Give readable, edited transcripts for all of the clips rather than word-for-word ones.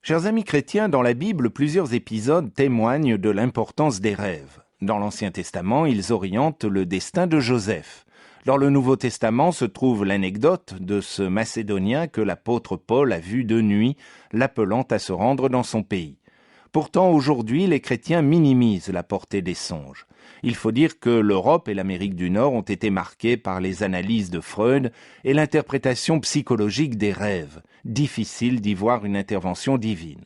Chers amis chrétiens, dans la Bible, plusieurs épisodes témoignent de l'importance des rêves. Dans l'Ancien Testament, ils orientent le destin de Joseph. Dans le Nouveau Testament se trouve l'anecdote de ce Macédonien que l'apôtre Paul a vu de nuit, l'appelant à se rendre dans son pays. Pourtant, aujourd'hui, les chrétiens minimisent la portée des songes. Il faut dire que l'Europe et l'Amérique du Nord ont été marquées par les analyses de Freud et l'interprétation psychologique des rêves. Difficile d'y voir une intervention divine.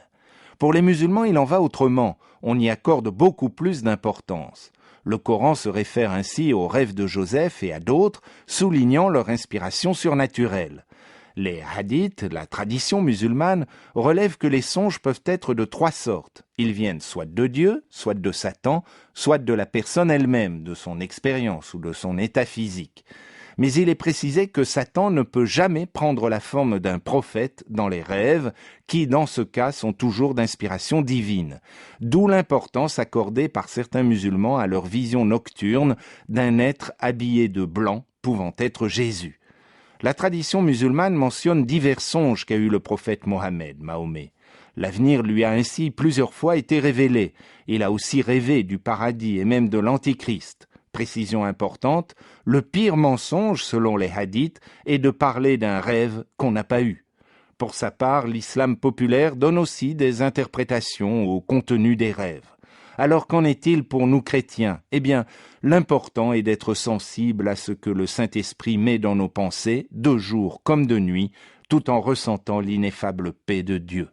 Pour les musulmans, il en va autrement. On y accorde beaucoup plus d'importance. Le Coran se réfère ainsi aux rêves de Joseph et à d'autres, soulignant leur inspiration surnaturelle. Les hadiths, la tradition musulmane, relèvent que les songes peuvent être de trois sortes. Ils viennent soit de Dieu, soit de Satan, soit de la personne elle-même, de son expérience ou de son état physique. Mais il est précisé que Satan ne peut jamais prendre la forme d'un prophète dans les rêves, qui dans ce cas sont toujours d'inspiration divine. D'où l'importance accordée par certains musulmans à leur vision nocturne d'un être habillé de blanc, pouvant être Jésus. La tradition musulmane mentionne divers songes qu'a eu le prophète Mohammed, Mahomet. L'avenir lui a ainsi plusieurs fois été révélé. Il a aussi rêvé du paradis et même de l'antichrist. Précision importante, le pire mensonge, selon les hadiths, est de parler d'un rêve qu'on n'a pas eu. Pour sa part, l'islam populaire donne aussi des interprétations au contenu des rêves. Alors qu'en est-il pour nous chrétiens ? Eh bien, l'important est d'être sensible à ce que le Saint-Esprit met dans nos pensées, de jour comme de nuit, tout en ressentant l'ineffable paix de Dieu.